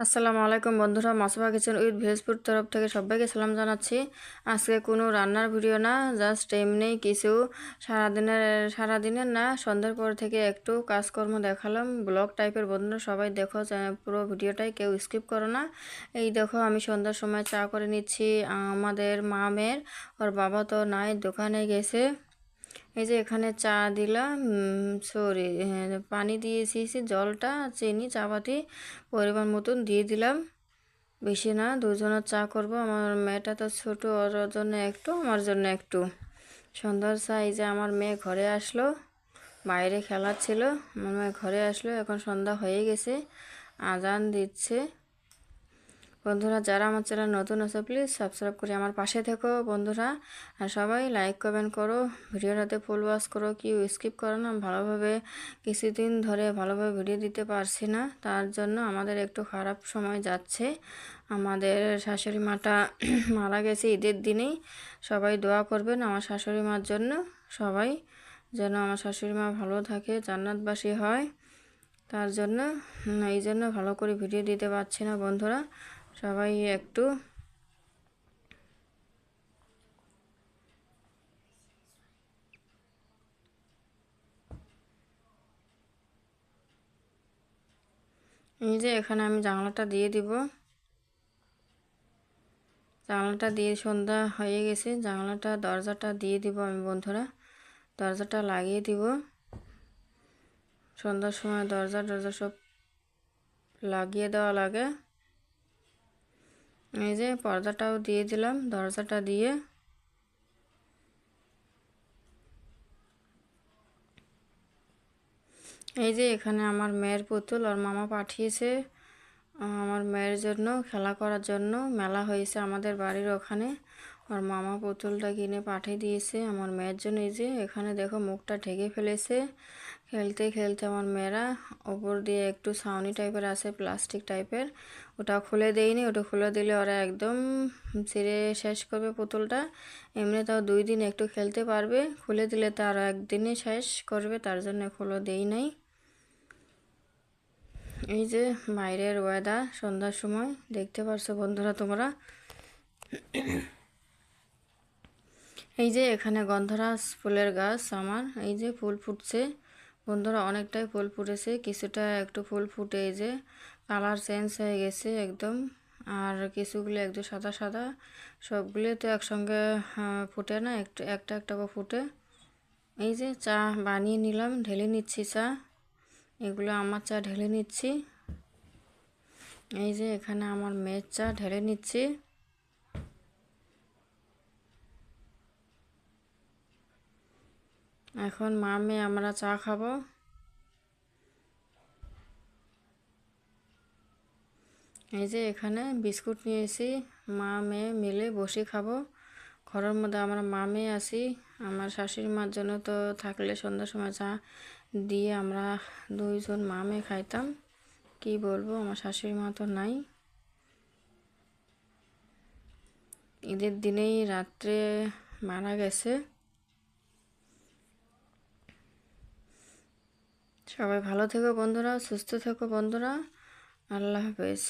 আসসালামু আলাইকুম বন্ধুরা, মাসুমা কিচেন উইথ ভেজপুর তরফ থেকে সবাইকে সালাম জানাচ্ছি। আজকে কোনো রান্নার ভিডিও না, জাস্ট এমনি কিছু সারাদিনের না, সন্ধ্যার পর থেকে একটু কাজকর্ম দেখালাম। ব্লগ টাইপের বন্ধুরা সবাই দেখো, পুরো ভিডিওটাই কেউ স্কিপ করো না। এই দেখো, আমি সন্ধ্যার সময় চা করে নিচ্ছি। আমাদের মামের ওর বাবা তো নাই, দোকানে গেছে। এই যে এখানে চা দিলাম, সরি পানি দিয়েছি, জলটা চিনি চাপাতি পরিমাণ মতন দিয়ে দিলাম। বেশি না, দুজনের চা করব। আমার মেয়েটা তো ছোটো, ওর জন্য একটু, আমার জন্য একটু। সন্ধ্যার চা। এই যে আমার মেয়ে ঘরে আসলো, বাইরে খেলাচ্ছিল, আমার মেয়ে ঘরে আসলো, এখন সন্ধ্যা হয়ে গেছে, আজান দিচ্ছে। বন্ধুরা যারা আমার চ্যানেল নতুন আছে প্লিজ সাবস্ক্রাইব করে আমার পাশে থেকো বন্ধুরা। আর সবাই লাইক কমেন্ট করো, ভিডিওটাতে ফুল ওয়াচ করো, কেউ স্কিপ করো না। ভালোভাবে কিছুদিন ধরে ভালোভাবে ভিডিও দিতে পারছি না, তার জন্য আমাদের একটু খারাপ সময় যাচ্ছে। আমাদের শাশুড়ি মাটা মারা গেছে ঈদের দিনেই। সবাই দোয়া করবেন আমার শাশুড়ি মার জন্য, সবাই যেন আমার শাশুড়ি মা ভালো থাকে, জান্নাতবাসী হয়। তার জন্য এই জন্য ভালো করে ভিডিও দিতে পারছি না বন্ধুরা। সবাই একটু এই যে এখানে আমি জানলাটা দিয়ে দিব। জানলাটা দিয়ে সন্ধ্যা হয়ে গেছে, দরজাটা দিয়ে দিব আমি বন্ধুরা। দরজাটা লাগিয়ে দিব। সন্ধ্যার সময় দরজা সব লাগিয়ে দেওয়া লাগে। এই যে পর্দাটাও দিয়ে দিলাম দরজাটা দিয়ে। এই যে এখানে আমার মেয়ের পুতুল ওর মামা পাঠিয়েছে আমার মেয়ের জন্য, খেলা করার জন্য। মেলা হয়েছে আমাদের বাড়ির ওখানে, ওর মামা পুতুলটা কিনে পাঠিয়ে দিয়েছে আমার মেয়ের জন্য। এই যে এখানে দেখো মুখটা ঢেকে ফেলেছে খেলতে খেলতে। আমার মেয়েরা ওপর দিয়ে একটু ছাউনি টাইপের আছে, প্লাস্টিক টাইপের, ওটা খুলে দেয়নি। ওটা খুলে দিলে ওরা একদম ছিঁড়ে শেষ করবে পুতুলটা। এমনি তাও 2 দিন একটু খেলতে পারবে, খুলে দিলে তো আরও একদিনই শেষ করবে, তার জন্য খুলে দেই নাই। এই যে বাইরের ওয়েদার সন্ধ্যার সময় দেখতে পারছো বন্ধুরা তোমরা। এই যে এখানে গন্ধরাজ ফুলের গাছ আমার, এই যে ফুল ফুটছে বন্ধুরা, অনেকটাই ফুল ফুটেছে, কিছুটা একটু ফুল ফুটে এই যে কালার চেঞ্জ হয়ে গেছে একদম। আর কিছুগুলো একদম সাদা সাদা, সবগুলো তো একসঙ্গে ফুটে না, একটু একটা একটা করে ফুটে। এই যে চা বানিয়ে নিলাম, ঢেলে নিচ্ছি চা, এগুলো আমার চা ঢেলে নিচ্ছি। এই যে এখানে আমার মেয়ের চা ঢেলে নিচ্ছি। এখন মা মেয়ে আমরা চা খাবো। এই যে এখানে বিস্কুট নিয়েছি, মা মেয়ে মিলে বসে খাবো। ঘরের মধ্যে আমরা মা মেয়ে আছি। আমার শাশুড়ি মার জন্য তো থাকলে সন্ধ্যার সময় চা দিয়ে আমরা 2জন মা মেয়ে খাইতাম। কি বলবো, আমার শাশুড়ি মা তো নাই, ঈদের দিনেই রাত্রে মারা গেছে। সবাই ভালো থেকো বন্ধুরা, সুস্থ থেকো বন্ধুরা, আল্লাহ হাফেজ।